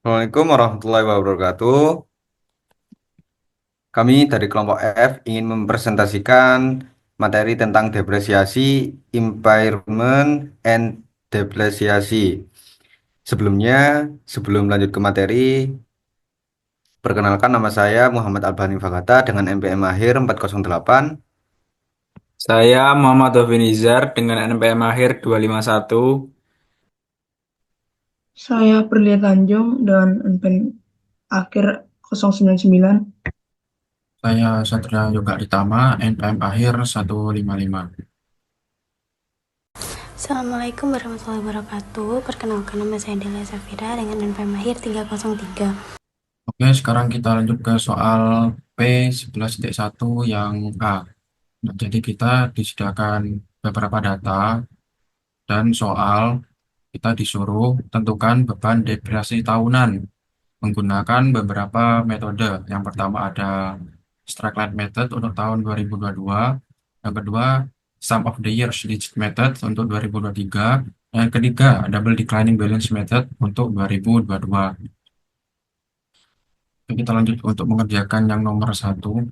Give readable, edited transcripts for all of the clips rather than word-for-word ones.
Assalamualaikum warahmatullahi wabarakatuh. Kami dari kelompok F ingin mempresentasikan materi tentang depresiasi, impairment, and depresiasi. Sebelumnya, sebelum lanjut ke materi, perkenalkan nama saya Muhammad Albani Fakata dengan NPM akhir 408. Saya Muhammad Nizar dengan NPM akhir 251. Saya Perlia Tanjung dengan NPM akhir 099. Saya Satria Yoga Ditama, NPM akhir 155. Assalamualaikum warahmatullahi wabarakatuh. Perkenalkan nama saya Delia Safira dengan NPM Mahir 303. Oke, sekarang kita lanjut ke soal P11.1 yang A. Nah, jadi kita disediakan beberapa data dan soal kita disuruh tentukan beban depresiasi tahunan menggunakan beberapa metode. Yang pertama ada straight line method untuk tahun 2022, yang kedua sum of the years digit method untuk 2023, yang ketiga double declining balance method untuk 2022. Oke, kita lanjut untuk mengerjakan yang nomor satu.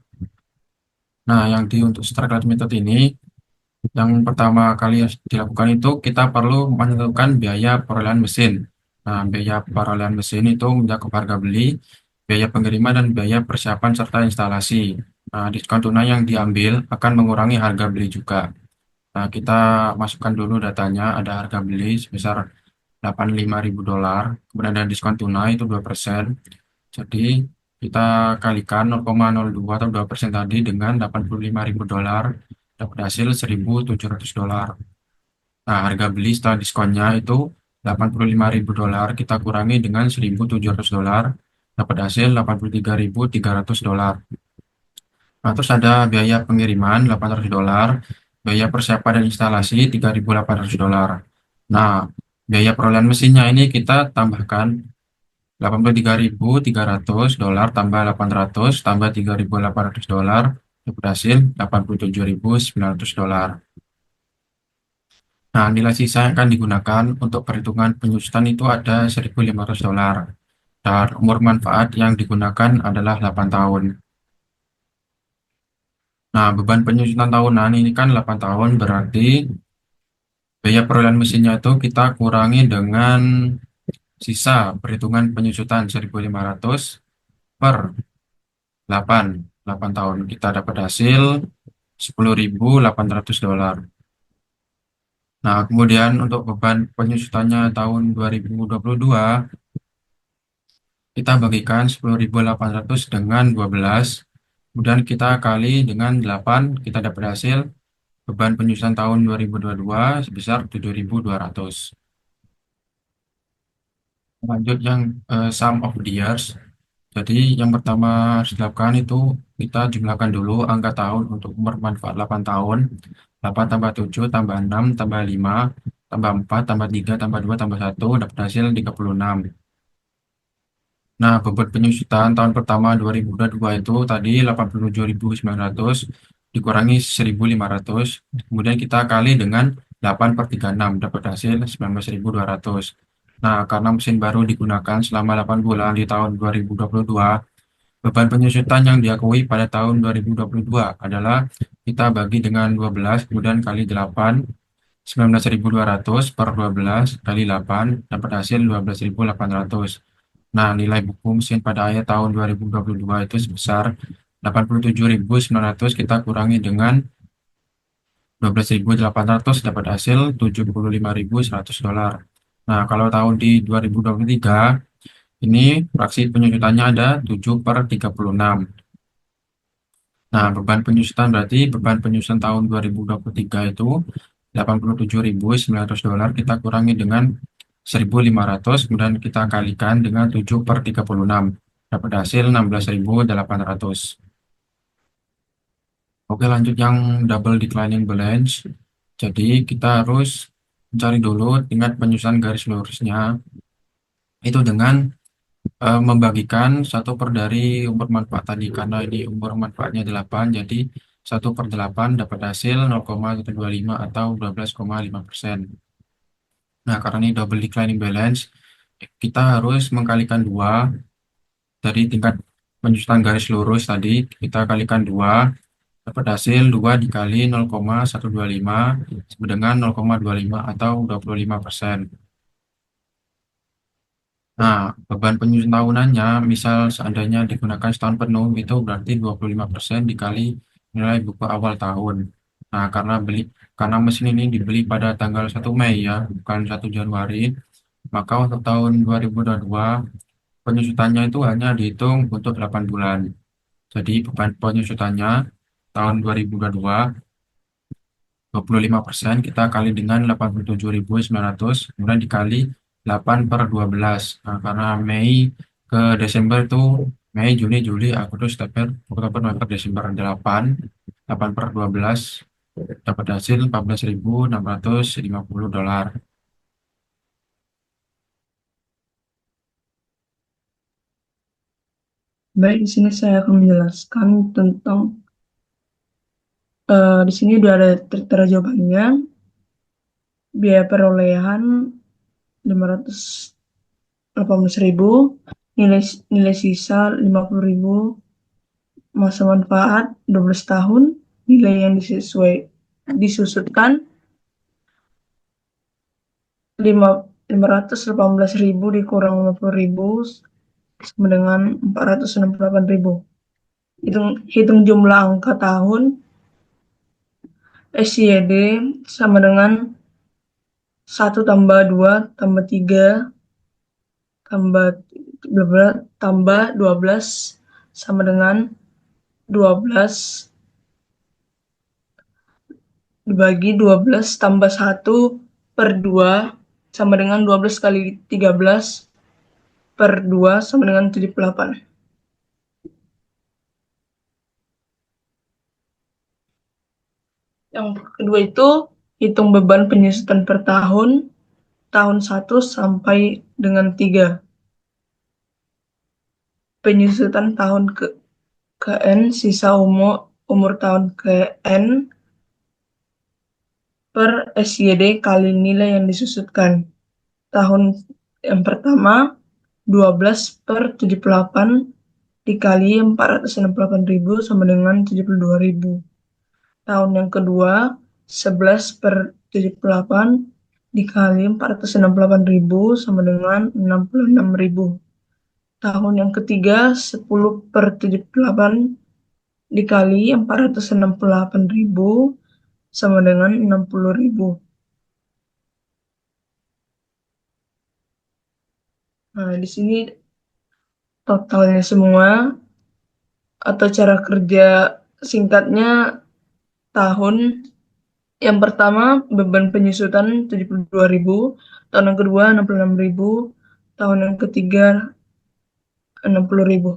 Nah, untuk straight line method ini, yang pertama kali yang dilakukan itu kita perlu menentukan biaya perolehan mesin. Nah, biaya perolehan mesin itu mencakup harga beli, biaya pengiriman, dan biaya persiapan serta instalasi. Nah, diskon tunai yang diambil akan mengurangi harga beli juga. Nah, kita masukkan dulu datanya, ada harga beli sebesar $85.000, kemudian ada diskon tunai itu 2%. Jadi, kita kalikan 0,02 atau 2% tadi dengan $85.000, dapat hasil $1.700. Nah, harga beli setelah diskonnya itu $85.000, kita kurangi dengan $1.700, dapat hasil $83.300. Nah, terus ada biaya pengiriman $800, biaya persiapan dan instalasi $3.800. Nah, biaya perolehan mesinnya ini kita tambahkan $83.300 tambah 800 tambah $3.800, dapat hasil $87.900. Nah, nilai sisa yang akan digunakan untuk perhitungan penyusutan itu ada $1.500. Dan umur manfaat yang digunakan adalah 8 tahun. Nah, beban penyusutan tahunan ini kan 8 tahun, berarti biaya perolehan mesinnya itu kita kurangi dengan sisa perhitungan penyusutan 1.500 per 8, 8 tahun. Kita dapat hasil $10.800. Nah, kemudian untuk beban penyusutannya tahun 2022, kita bagikan 10.800 dengan 12, kemudian kita kali dengan 8, kita dapat hasil beban penyusutan tahun 2022 sebesar 7.200. Lanjut yang sum of the years. Jadi yang pertama harus dilakukan itu kita jumlahkan dulu angka tahun untuk umur manfaat 8 tahun. 8 tambah 7 tambah 6 tambah 5 tambah 4 tambah 3 tambah 2 tambah 1 dapat hasil 36. Nah, beban penyusutan tahun pertama 2022 itu tadi 87.900 dikurangi 1.500. Kemudian kita kali dengan 8 per 36 dapat hasil 19.200. Nah, karena mesin baru digunakan selama 8 bulan di tahun 2022, beban penyusutan yang diakui pada tahun 2022 adalah kita bagi dengan 12, kemudian kali 8, 19.200 per 12 kali 8, dapat hasil 12.800. Nah, nilai buku mesin pada akhir tahun 2022 itu sebesar 87.900, kita kurangi dengan 12.800, dapat hasil $75.100. Nah, kalau tahun di 2023, ini fraksi penyusutannya ada 7 per 36. Nah, beban penyusutan berarti beban penyusutan tahun 2023 itu $87.900, kita kurangi dengan 1.500, kemudian kita kalikan dengan 7 per 36. Dapat hasil 16.800. Oke, lanjut yang double declining balance. Jadi, kita harus mencari dulu tingkat penyusutan garis lurusnya. Itu dengan membagikan 1 per dari umur manfaat tadi. Karena ini umur manfaatnya 8, jadi 1 per 8 dapat hasil 0,125 atau 12,5%. Nah, karena ini double declining balance, kita harus mengkalikan 2 dari tingkat penyusutan garis lurus tadi, kita kalikan 2, dapat hasil 2 dikali 0,125 sama dengan 0,25 atau 25%. Nah, beban penyusun tahunannya, misal seandainya digunakan setahun penuh, itu berarti 25% dikali nilai buku awal tahun. Nah, karena mesin ini dibeli pada tanggal 1 Mei ya, bukan 1 Januari, maka untuk tahun 2022, penyusutannya itu hanya dihitung untuk 8 bulan. Jadi, beban penyusutannya tahun 2022, 25% kita kali dengan 87.900, kemudian dikali 8 per 12. Nah, karena Mei ke Desember itu Mei, Juni, Juli, Agustus, September, Oktober, November, Desember 8 per 12 dapat hasil $14.650. Baik, di sini saya akan menjelaskan tentang di sini udah ada tertera jawabannya. Biaya perolehan 518.000, nilai sisa 50.000, masa manfaat 12 tahun, nilai yang disusutkan 518.000 dikurang 50.000 sama dengan 468.000. Hitung jumlah angka tahun SYD sama dengan 1 tambah 2 tambah 3 tambah 12 sama dengan 12 dibagi 12 tambah 1 per 2 sama dengan 12 kali 13 per 2 sama dengan 78. Yang kedua itu hitung beban penyusutan per tahun 1 sampai dengan 3. Penyusutan tahun ke N, sisa umur tahun ke N per SYD kali nilai yang disusutkan. Tahun yang pertama 12 per 78 dikali 468.000 sama dengan 72.000. Tahun yang kedua 11 per 78 dikali 468.000 sama dengan 66.000. Tahun yang ketiga 10 per 78 dikali 468.000 sama dengan 60.000. Nah, di sini totalnya semua atau cara kerja singkatnya tahun yang pertama beban penyusutan 72.000, tahun yang kedua 66.000, tahun yang ketiga 60.000.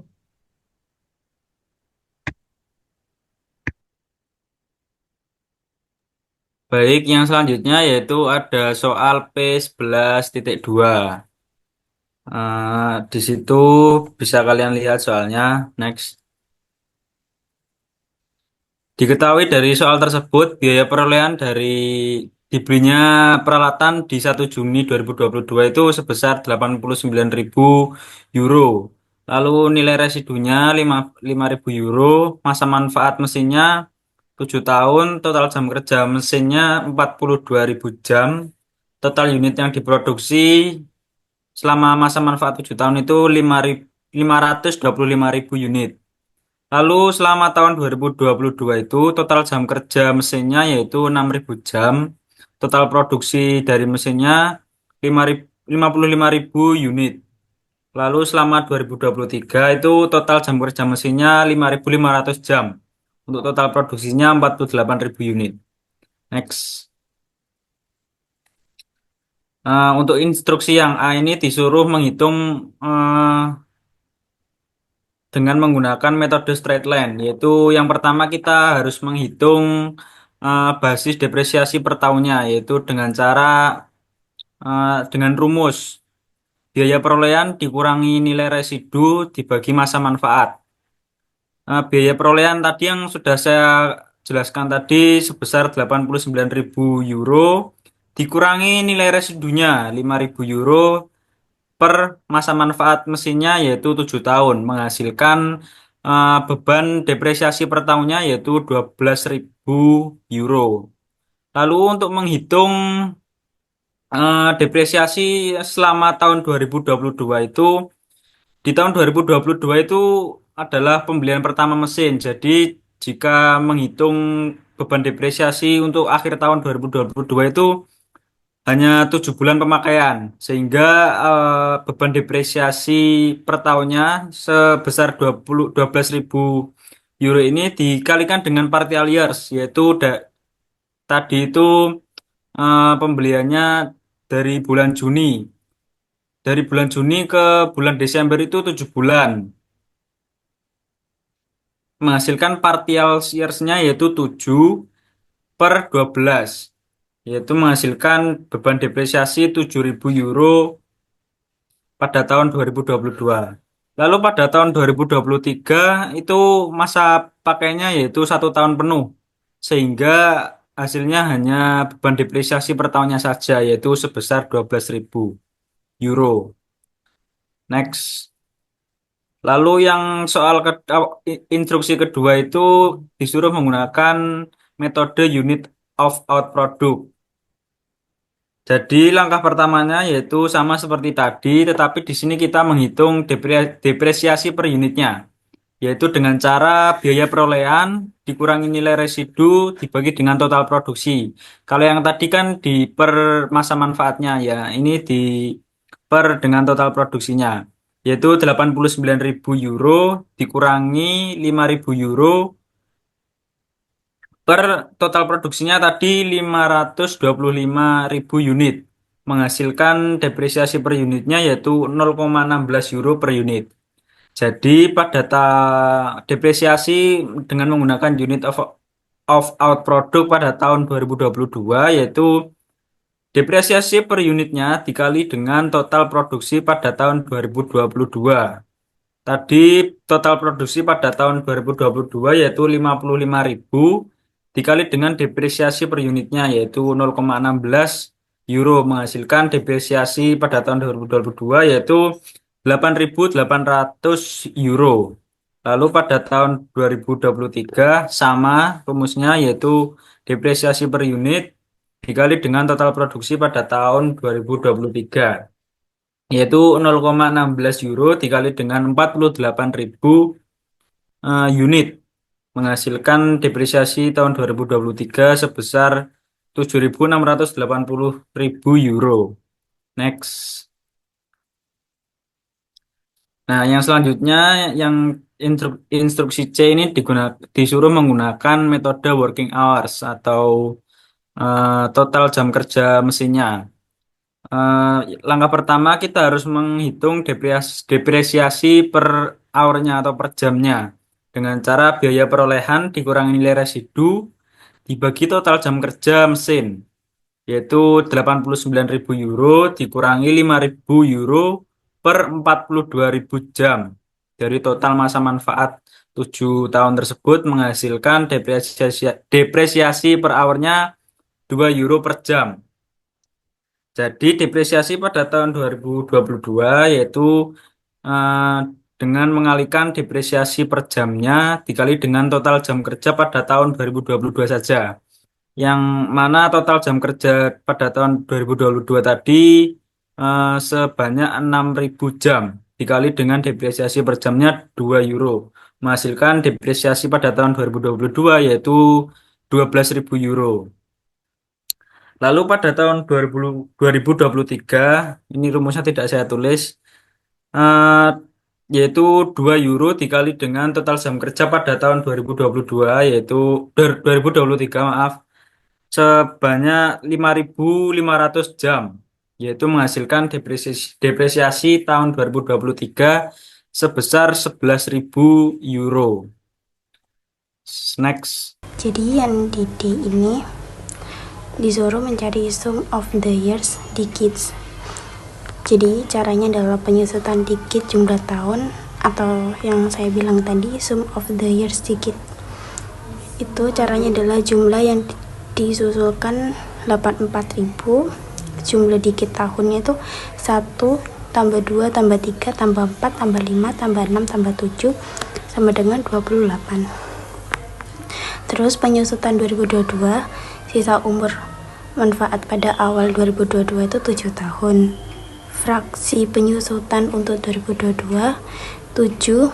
Baik, yang selanjutnya yaitu ada soal P11.2. Di situ bisa kalian lihat soalnya. Next. Diketahui dari soal tersebut, biaya perolehan dari dibelinya peralatan di 1 Juni 2022 itu sebesar 89.000 euro. Lalu nilai residunya 5.000 euro, masa manfaat mesinnya 7 tahun, total jam kerja mesinnya 42.000 jam, total unit yang diproduksi selama masa manfaat 7 tahun itu 525.000 unit. Lalu selama tahun 2022 itu total jam kerja mesinnya yaitu 6.000 jam, total produksi dari mesinnya 55.000 unit. Lalu selama 2023 itu total jam kerja mesinnya 5.500 jam, untuk total produksinya 48.000 unit. Next. Untuk instruksi yang A ini disuruh menghitung dengan menggunakan metode straight line, yaitu yang pertama kita harus menghitung basis depresiasi per tahunnya, yaitu dengan rumus biaya perolehan dikurangi nilai residu dibagi masa manfaat. Biaya perolehan tadi yang sudah saya jelaskan tadi sebesar 89.000 euro dikurangi nilai residunya 5.000 euro per masa manfaat mesinnya yaitu 7 tahun, menghasilkan beban depresiasi per tahunnya yaitu 12.000 euro. Lalu untuk menghitung depresiasi selama tahun 2022 itu, di tahun 2022 itu adalah pembelian pertama mesin. Jadi jika menghitung beban depresiasi untuk akhir tahun 2022 itu hanya 7 bulan pemakaian, sehingga beban depresiasi per tahunnya sebesar 12.000 euro ini dikalikan dengan partial years, yaitu tadi itu pembeliannya dari bulan Juni. Dari bulan Juni ke bulan Desember itu 7 bulan. Menghasilkan partial years-nya yaitu 7 per 12. Yaitu menghasilkan beban depresiasi 7.000 euro pada tahun 2022. Lalu pada tahun 2023 itu masa pakainya yaitu 1 tahun penuh. Sehingga hasilnya hanya beban depresiasi per tahunnya saja yaitu sebesar 12.000 euro. Next. Lalu yang soal instruksi kedua itu disuruh menggunakan metode unit of out product. Jadi langkah pertamanya yaitu sama seperti tadi, tetapi di sini kita menghitung depresiasi per unitnya, yaitu dengan cara biaya perolehan dikurangi nilai residu dibagi dengan total produksi. Kalau yang tadi kan di per masa manfaatnya ya, ini di per dengan total produksinya, yaitu 89.000 euro dikurangi 5.000 euro per total produksinya tadi 525.000 unit, menghasilkan depresiasi per unitnya yaitu 0,16 euro per unit. Jadi pada depresiasi dengan menggunakan unit of out product pada tahun 2022 yaitu depresiasi per unitnya dikali dengan total produksi pada tahun 2022. Tadi total produksi pada tahun 2022 yaitu 55.000 dikali dengan depresiasi per unitnya yaitu 0,16 euro, menghasilkan depresiasi pada tahun 2022 yaitu 8.800 euro. Lalu pada tahun 2023 sama rumusnya yaitu depresiasi per unit dikali dengan total produksi pada tahun 2023 yaitu 0,16 euro dikali dengan 48.000 unit, menghasilkan depresiasi tahun 2023 sebesar 7.680.000 euro. Next. Nah, yang selanjutnya yang instruksi C ini disuruh menggunakan metode working hours atau total jam kerja mesinnya. Langkah pertama kita harus menghitung depresiasi per hournya atau per jamnya dengan cara biaya perolehan dikurangi nilai residu dibagi total jam kerja mesin, yaitu 89.000 euro dikurangi 5.000 euro per 42.000 jam dari total masa manfaat 7 tahun tersebut, menghasilkan depresiasi per hournya 2 euro per jam. Jadi depresiasi pada tahun 2022 yaitu dengan mengalihkan depresiasi per jamnya dikali dengan total jam kerja pada tahun 2022 saja. Yang mana total jam kerja pada tahun 2022 tadi sebanyak 6.000 jam dikali dengan depresiasi per jamnya 2 euro, menghasilkan depresiasi pada tahun 2022 yaitu 12.000 euro. Lalu pada tahun 2023, ini rumusnya tidak saya tulis, yaitu 2 euro dikali dengan total jam kerja pada tahun 2022, yaitu 2023 maaf, sebanyak 5.500 jam, yaitu menghasilkan depresiasi tahun 2023 sebesar 11.000 euro. Next. Jadi yang di D ini disuruh mencari sum of the years digits. Jadi caranya adalah penyusutan digit jumlah tahun atau yang saya bilang tadi sum of the years digit. Itu caranya adalah jumlah yang disusulkan 84.000, jumlah digit tahunnya itu 1 tambah 2, tambah 3, tambah 4, tambah 5, tambah 6, tambah 7, sama dengan 28. Terus penyusutan 2022, sisa umur manfaat pada awal 2022 itu 7 tahun. Fraksi penyusutan untuk 2022, 7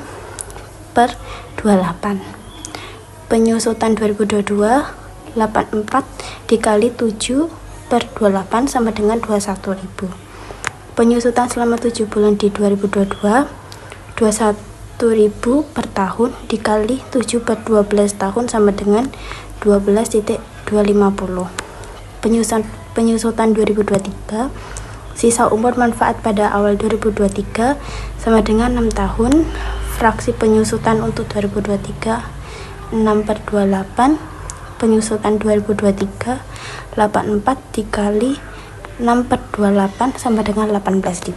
per 28. Penyusutan 2022, 84 dikali 7 per 28 sama dengan 21.000. Penyusutan selama 7 bulan di 2022, 21.000 per tahun dikali 7 per 12 tahun sama dengan 12.250. Penyusutan 2023, sisa umur manfaat pada awal 2023 sama dengan 6 tahun. Fraksi penyusutan untuk 2023, 6 per 28. Penyusutan 2023, 84 dikali 6 per 28 sama dengan 18.000.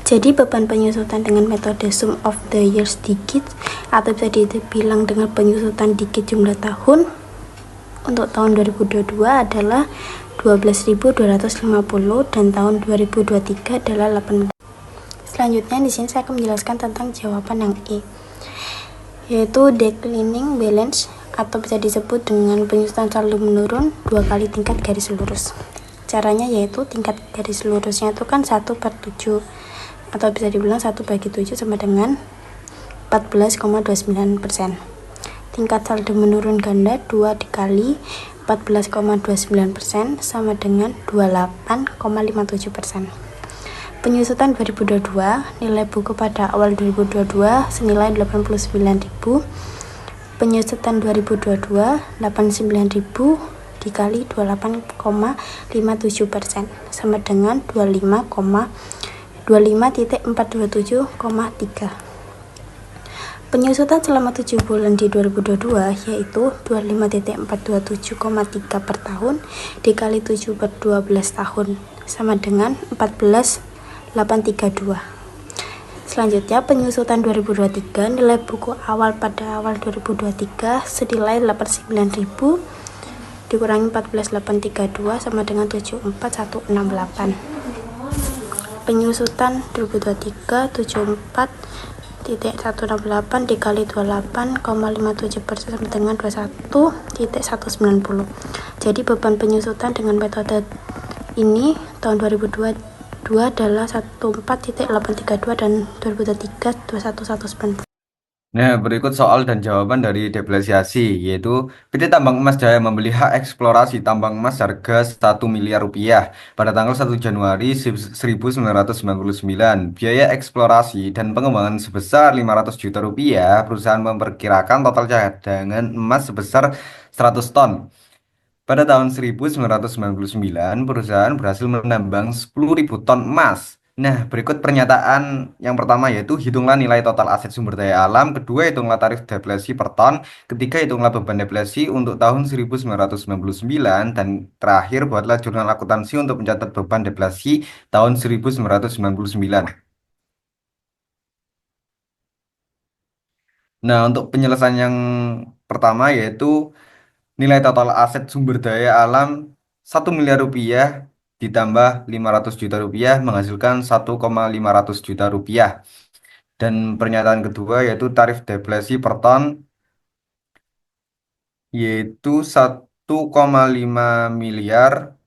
Jadi beban penyusutan dengan metode sum of the years digit, atau bisa dibilang dengan penyusutan digit jumlah tahun untuk tahun 2022 adalah 12.250 dan tahun 2023 adalah 18. Selanjutnya di sini saya akan menjelaskan tentang jawaban yang E, yaitu declining balance, atau bisa disebut dengan penyusutan saldo menurun 2 kali tingkat garis lurus. Caranya yaitu tingkat garis lurusnya itu kan 1 per 7, atau bisa dibilang 1 bagi 7 sama dengan 14,29%. Tingkat saldo menurun ganda 2 dikali 14,29% sama dengan 28,57%. Penyusutan 2022, nilai buku pada awal 2022 senilai 89.000. Penyusutan 2022, 89.000 dikali 28,57% sama dengan 25,427,3. Penyusutan selama 7 bulan di 2022 yaitu 25,427,3 per tahun dikali 7 per 12 tahun sama dengan 14,832. Selanjutnya penyusutan 2023, nilai buku awal pada awal 2023 senilai 89.000 dikurangi 14,832 sama dengan 74,168. Penyusutan 2023, 74,168 dikali 28,57% sama dengan 21,190. Jadi beban penyusutan dengan metode ini tahun 2022 adalah 14,832 dan 2023 21,190. Nah, berikut soal dan jawaban dari depresiasi, yaitu PT Tambang Emas Jaya membeli hak eksplorasi tambang emas harga 1 miliar rupiah pada tanggal 1 Januari 1999. Biaya eksplorasi dan pengembangan sebesar 500 juta rupiah. Perusahaan memperkirakan total cadangan emas sebesar 100 ton. Pada tahun 1999, perusahaan berhasil menambang 10.000 ton emas. Nah, berikut pernyataan yang pertama yaitu hitunglah nilai total aset sumber daya alam, kedua hitunglah tarif deflasi per ton, ketiga hitunglah beban deflasi untuk tahun 1999, dan terakhir buatlah jurnal akuntansi untuk mencatat beban deflasi tahun 1999. Nah, untuk penyelesaian yang pertama yaitu nilai total aset sumber daya alam 1 miliar rupiah ditambah 500 juta rupiah menghasilkan 1,500 juta rupiah. Dan pernyataan kedua yaitu tarif deflasi per ton yaitu 1,5 miliar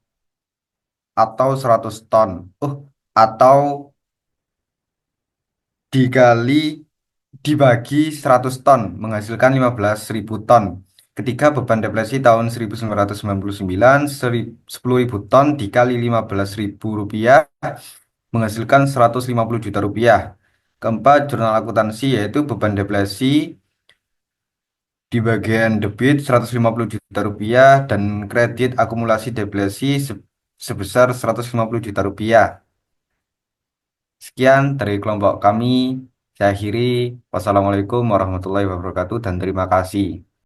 atau 100 ton. Atau dibagi 100 ton menghasilkan 15.000 ton. Ketiga, beban deflasi tahun 1999 10.000 ton dikali 15.000 rupiah menghasilkan 150 juta rupiah. Keempat, jurnal akuntansi yaitu beban deflasi di bagian debit 150 juta rupiah dan kredit akumulasi deflasi sebesar 150 juta rupiah. Sekian dari kelompok kami. Saya akhiri. Wassalamualaikum warahmatullahi wabarakatuh dan terima kasih.